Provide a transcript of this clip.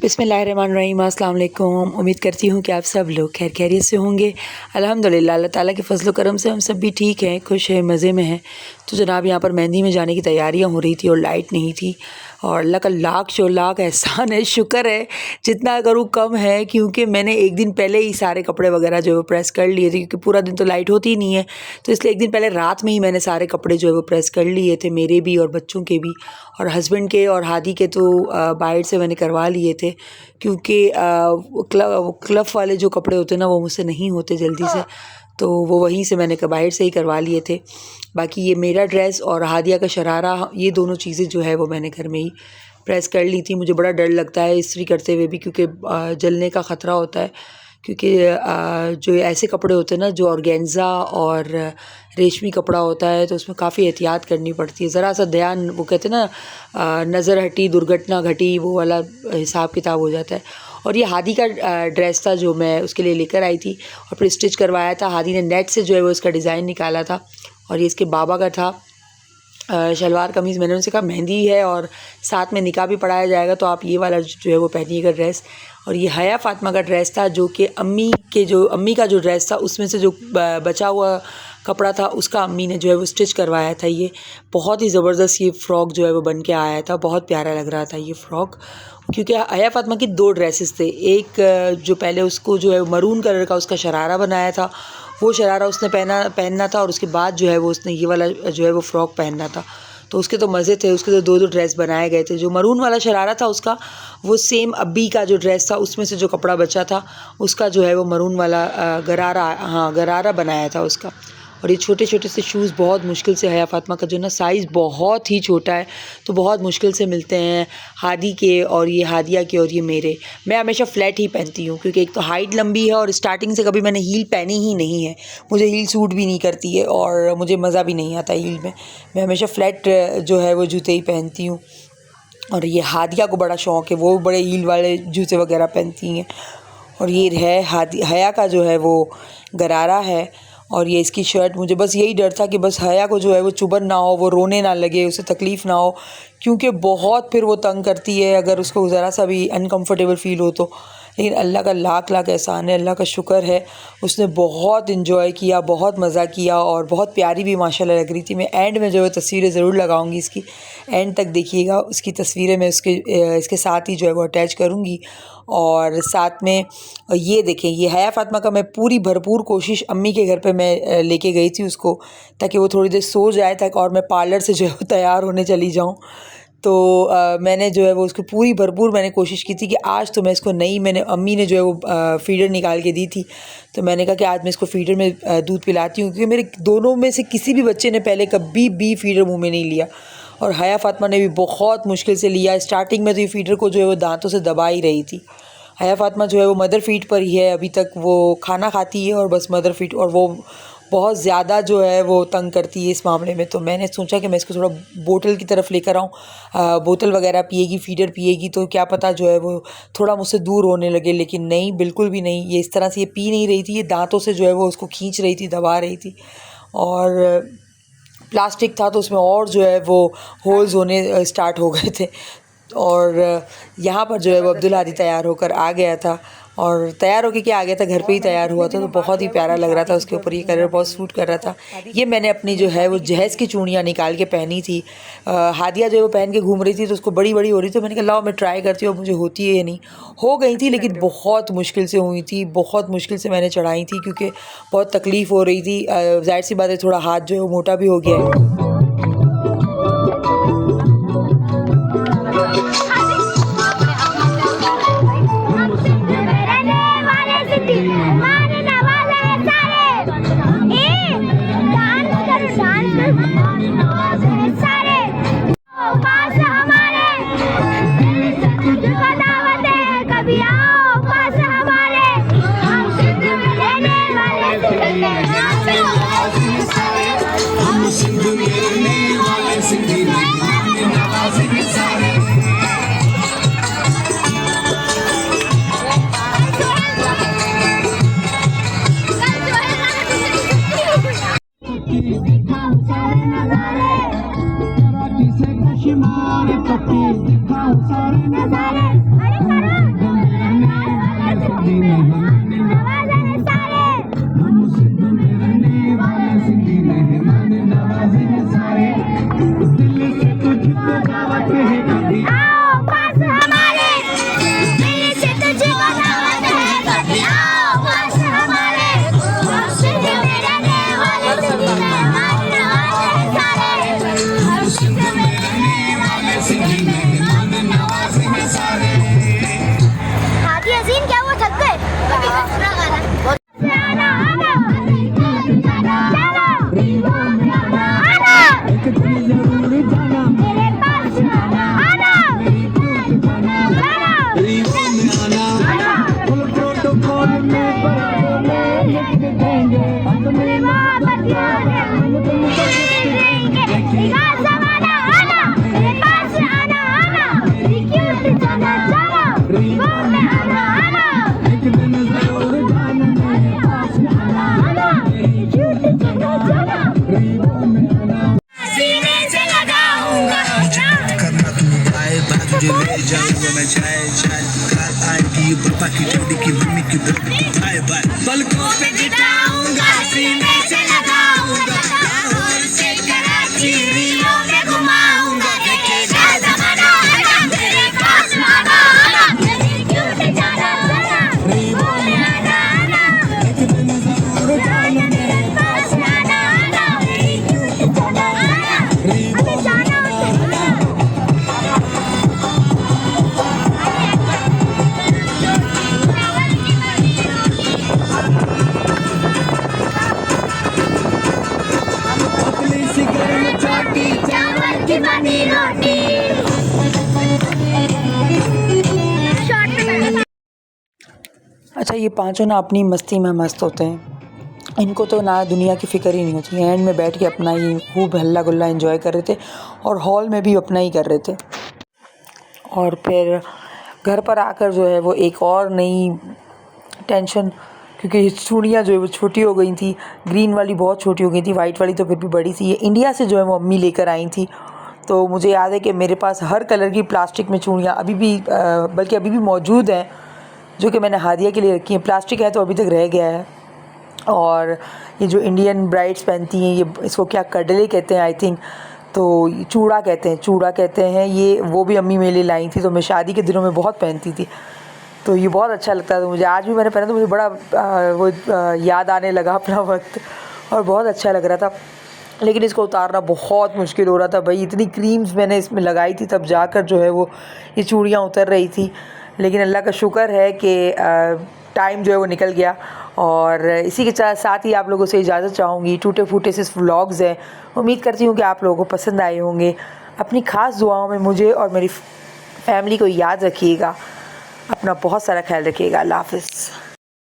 बिस्मिल्लाहिर्रहमानिर्रहीम, अस्सलाम वालेकुम। उम्मीद करती हूँ कि आप सब लोग खैर खैरियत से होंगे। अल्हम्दुलिल्लाह अल्लाह ताला के फ़ज़ल व करम से हम सब भी ठीक हैं, खुश हैं, मज़े में हैं। तो जनाब यहाँ पर मेहंदी में जाने की तैयारियाँ हो रही थी और लाइट नहीं थी और अल्लाह का लाख एहसान है, शुक्र है, जितना करूँ कम है, क्योंकि मैंने एक दिन पहले ही सारे कपड़े वगैरह जो है वो प्रेस कर लिए थे, क्योंकि पूरा दिन तो लाइट होती ही नहीं है। तो इसलिए एक दिन पहले रात में ही मैंने सारे कपड़े जो है वो प्रेस कर लिए थे, मेरे भी और बच्चों के भी, और हस्बैंड के और हादी के तो बाहर से मैंने करवा लिए थे, क्योंकि क्लफ वाले जो कपड़े होते हैं ना वो मुझसे नहीं होते जल्दी से, तो वो वहीं से मैंने बाहर से ही करवा लिए थे। बाकी ये मेरा ड्रेस और हादिया का शरारा, ये दोनों चीज़ें जो है वो मैंने घर में ही प्रेस कर ली थी। मुझे बड़ा डर लगता है इस्त्री करते हुए भी, क्योंकि जलने का ख़तरा होता है, क्योंकि जो ऐसे कपड़े होते हैं ना जो ऑर्गेन्ज़ा और रेशमी कपड़ा होता है, तो उसमें काफ़ी एहतियात करनी पड़ती है। ज़रा सा ध्यान, वो कहते हैं ना नज़र हटी दुर्घटना घटी, वो वाला हिसाब किताब हो जाता है। और ये हादी का ड्रेस था जो मैं उसके लिए लेकर आई थी और फिर स्टिच करवाया था। हादी ने नेट से जो है वो इसका डिज़ाइन निकाला था और ये इसके बाबा का था शलवार कमीज़। मैंने उनसे कहा मेहंदी है और साथ में निकाह भी पढ़ाया जाएगा, तो आप ये वाला जो है वो पहनिएगा ड्रेस। और ये हया फ़ातिमा का ड्रेस था, जो कि अम्मी का जो ड्रेस था उसमें से जो बचा हुआ कपड़ा था उसका अम्मी ने जो है वो स्टिच करवाया था। ये बहुत ही ज़बरदस्त ये फ़्रॉक जो है वो बन के आया था, बहुत प्यारा लग रहा था ये फ़्रॉक, क्योंकि हया फ़ातिमा की 2 ड्रेसेस थे। एक जो पहले उसको जो है मरून कलर का उसका शरारा बनाया था, वो शरारा उसने पहनना था, और उसके बाद जो है वो उसने ये वाला जो है वो फ़्रॉक पहनना था। तो उसके तो मज़े थे, उसके तो 2-2 ड्रेस बनाए गए थे। जो मरून वाला शरारा था उसका, वो सेम अब्बी का जो ड्रेस था उसमें से जो कपड़ा बचा था उसका जो है वो मरून वाला गरारा बनाया था उसका। और ये छोटे छोटे से शूज़ बहुत मुश्किल से, हया फ़ातिमा का जो ना साइज़ बहुत ही छोटा है, तो बहुत मुश्किल से मिलते हैं हादी के और ये हादिया के और ये मेरे। मैं हमेशा फ़्लैट ही पहनती हूँ, क्योंकि एक तो हाइट लंबी है और स्टार्टिंग से कभी मैंने हील पहनी ही नहीं है। मुझे हील सूट भी नहीं करती है और मुझे मज़ा भी नहीं आता हील में। मैं हमेशा फ़्लैट जो है वो जूते ही पहनती हूँ। और ये हादिया को बड़ा शौक़ है, वो बड़े हील वाले जूते वगैरह पहनती हैं। और ये है हया का जो है वो गरारा है, और ये इसकी शर्ट। मुझे बस यही डर था कि बस हया को जो है वो चुभन ना हो, वो रोने ना लगे, उसे तकलीफ़ ना हो, क्योंकि बहुत फिर वो तंग करती है अगर उसको ज़रा सा भी अनकंफर्टेबल फ़ील हो तो। लेकिन अल्लाह का लाख एहसान है, अल्लाह का शुक्र है, उसने बहुत इन्जॉय किया, बहुत मज़ा किया और बहुत प्यारी भी माशाल्लाह लग रही थी। मैं एंड में जो है तस्वीरें ज़रूर लगाऊंगी इसकी, एंड तक देखिएगा, उसकी तस्वीरें मैं इसके साथ ही जो है वो अटैच करूँगी। और साथ में ये देखें, ये हया फ़ातिमा का मैं पूरी भरपूर कोशिश, अम्मी के घर पे मैं लेके गई थी उसको, ताकि वो थोड़ी देर सो जाए तक और मैं पार्लर से जो है वो तैयार होने चली जाऊँ। तो मैंने जो है वो उसको पूरी भरपूर मैंने कोशिश की थी कि आज तो मैं इसको मैंने अम्मी ने जो है वो फ़ीडर निकाल के दी थी, तो मैंने कहा कि आज मैं इसको फ़ीडर में दूध पिलाती हूँ, क्योंकि मेरे दोनों में से किसी भी बच्चे ने पहले कभी भी फ़ीडर मुँह में नहीं लिया, और हया फ़ातिमा ने भी बहुत मुश्किल से लिया। स्टार्टिंग में तो ये फ़ीडर को जो है वो दांतों से दबा ही रही थी। हया फ़ातिमा जो है वो मदर फ़ीड पर ही है अभी तक, वो खाना खाती है और बस मदर फ़ीड, और वो बहुत ज़्यादा जो है वो तंग करती है इस मामले में। तो मैंने सोचा कि मैं इसको थोड़ा बोतल की तरफ लेकर आऊँ, बोतल वगैरह पिएगी, फ़ीडर पिएगी, तो क्या पता जो है वो थोड़ा मुझसे दूर होने लगे। लेकिन नहीं, बिल्कुल भी नहीं, ये इस तरह से ये पी नहीं रही थी, ये दांतों से जो है वो उसको खींच रही थी, दबा रही थी। और प्लास्टिक था तो उसमें और जो है वो होल्स होने स्टार्ट हो गए थे। और यहाँ पर जो है वो अब्दुल हादी तैयार होकर आ गया था, और तैयार होकर क्या आ गया था, घर पे ही तैयार हुआ था, तो बहुत ही प्यारा लग रहा था, उसके ऊपर ये कलर बहुत सूट कर रहा था। ये मैंने अपनी जो है वो जहेज़ की चूड़ियाँ निकाल के पहनी थी। हादिया जो है वो पहन के घूम रही थी, तो उसको बड़ी बड़ी हो रही थी, तो मैंने कहा लाओ मैं ट्राई करती हूँ, मुझे होती है या नहीं। हो गई थी, लेकिन बहुत मुश्किल से हुई थी, बहुत मुश्किल से मैंने चढ़ाई थी, क्योंकि बहुत तकलीफ़ हो रही थी। ज़ाहिर सी बात है, थोड़ा हाथ जो है वो मोटा भी हो गया है। ले जाऊंगा मैं चाय चाय कार आएगी पापा की जोड़ी की मम्मी की बेटी बाय बाय पलकों पे बिठाऊंगा सीने से लगाऊंगा लाहौर से कराची रियो में घुमाऊंगा देखेगा ज़माना मेरे पास आना मेरी क्यूट जाना रियो में आना एक दिन ज़रूर जाना मेरे पास आना मेरी क्यूट जाना रियो में आना अच्छा, ये पांचों ना अपनी मस्ती में मस्त होते हैं। इनको तो ना दुनिया की फ़िक्र ही नहीं होती। एंड में बैठ के अपना ही खूब हल्ला गुल्ला एंजॉय कर रहे थे और हॉल में भी अपना ही कर रहे थे। और फिर घर पर आकर जो है वो एक और नई टेंशन, क्योंकि चूड़ियाँ जो है वो छोटी हो गई थी। ग्रीन वाली बहुत छोटी हो गई थी, वाइट वाली तो फिर भी बड़ी थी। ये इंडिया से जो है वो अम्मी लेकर आई थी। तो मुझे याद है कि मेरे पास हर कलर की प्लास्टिक में चूड़ियाँ अभी भी बल्कि अभी भी मौजूद हैं, जो कि मैंने हादिया के लिए रखी हैं। प्लास्टिक है तो अभी तक रह गया है। और ये जो इंडियन ब्राइड्स पहनती हैं, ये इसको क्या कडले कहते हैं आई थिंक, तो चूड़ा कहते हैं। ये वो भी अम्मी मेरे लिए लाई थी, तो मैं शादी के दिनों में बहुत पहनती थी। तो ये बहुत अच्छा लगता था मुझे। आज भी मैंने पहना तो मुझे बड़ा याद आने लगा अपना वक्त, और बहुत अच्छा लग रहा था। लेकिन इसको उतारना बहुत मुश्किल हो रहा था भाई। इतनी क्रीम्स मैंने इसमें लगाई थी, तब जाकर जो है वो ये चूड़ियाँ उतर रही थी। लेकिन अल्लाह का शुक्र है कि टाइम जो है वो निकल गया। और इसी के साथ ही आप लोगों से इजाज़त चाहूँगी। टूटे फूटे से व्लॉग्स हैं, उम्मीद करती हूँ कि आप लोगों को पसंद आए होंगे। अपनी ख़ास दुआओं में मुझे और मेरी फैमिली को याद रखिएगा। अपना बहुत सारा ख्याल रखिएगा। अल्लाह हाफ़िज़।